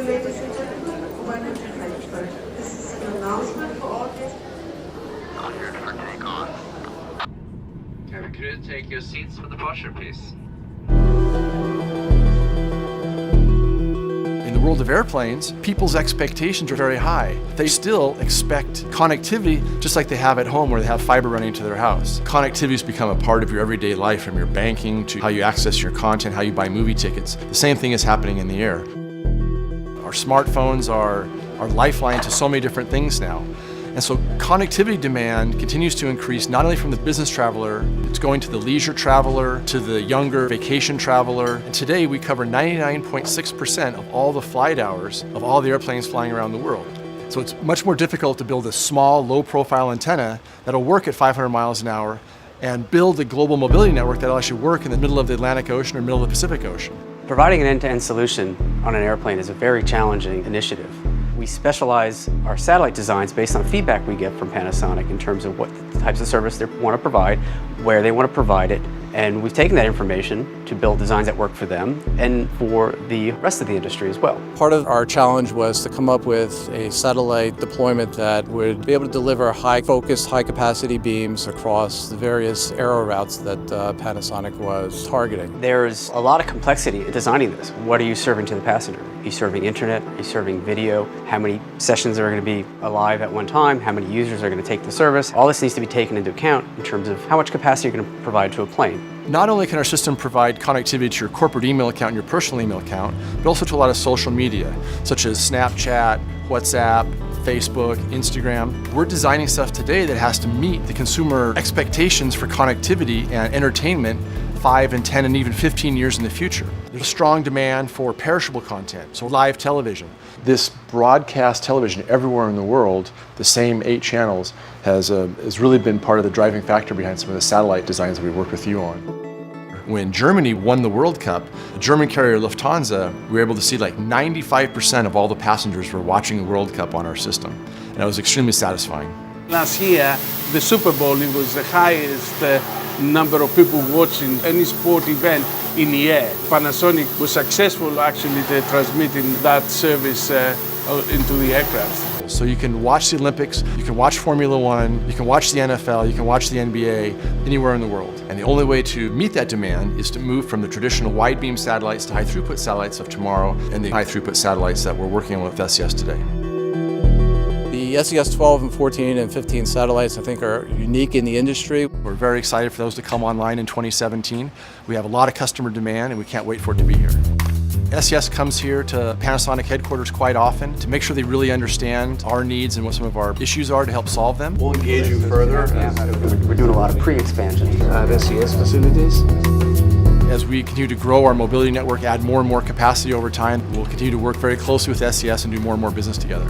ladies and gentlemen, 100 This is an announcement for all guests. Cleared for takeoff. Cabin crew, take your seats for departure, please. In the world of airplanes, people's expectations are very high. They still expect connectivity just like they have at home where they have fiber running to their house. Connectivity has become a part of your everyday life, from your banking to how you access your content, how you buy movie tickets. The same thing is happening in the air. Our smartphones are our lifeline to so many different things now. And so connectivity demand continues to increase, not only from the business traveler, it's going to the leisure traveler, to the younger vacation traveler. And today we cover 99.6% of all the flight hours of all the airplanes flying around the world. So it's much more difficult to build a small, low-profile antenna that'll work at 500 miles an hour and build a global mobility network that'll actually work in the middle of the Atlantic Ocean or middle of the Pacific Ocean. Providing an end-to-end solution on an airplane is a very challenging initiative. We specialize our satellite designs based on feedback we get from Panasonic in terms of what types of service they want to provide, where they want to provide it, and we've taken that information to build designs that work for them and for the rest of the industry as well. Part of our challenge was to come up with a satellite deployment that would be able to deliver high-focused, high-capacity beams across the various aero routes that Panasonic was targeting. There's a lot of complexity in designing this. What are you serving to the passenger? Are you serving internet? Are you serving video? How many sessions are going to be alive at one time? How many users are going to take the service? All this needs to be taken into account in terms of how much capacity you're going to provide to a plane. Not only can our system provide connectivity to your corporate email account and your personal email account, but also to a lot of social media, such as Snapchat, WhatsApp, Facebook, Instagram. We're designing stuff today that has to meet the consumer expectations for connectivity and entertainment 5 and 10 and even 15 years in the future. There's a strong demand for perishable content, so live television. This broadcast television everywhere in the world, the same 8 channels, has really been part of the driving factor behind some of the satellite designs that we worked with you on. When Germany won the World Cup, the German carrier Lufthansa, we were able to see like 95% of all the passengers were watching the World Cup on our system. And that was extremely satisfying. Last year, the Super Bowl, it was the highest number of people watching any sport event in the air. Panasonic was successful actually transmitting that service into the aircraft. So you can watch the Olympics, you can watch Formula One, you can watch the NFL, you can watch the NBA anywhere in the world. And the only way to meet that demand is to move from the traditional wide beam satellites to high throughput satellites of tomorrow and the high throughput satellites that we're working on with SES today. The SES 12 and 14 and 15 satellites I think are unique in the industry. We're very excited for those to come online in 2017. We have a lot of customer demand and we can't wait for it to be here. SES comes here to Panasonic headquarters quite often to make sure they really understand our needs and what some of our issues are to help solve them. We'll engage you further. We're doing a lot of pre-expansion At SES facilities. As we continue to grow our mobility network, add more and more capacity over time, we'll continue to work very closely with SES and do more and more business together.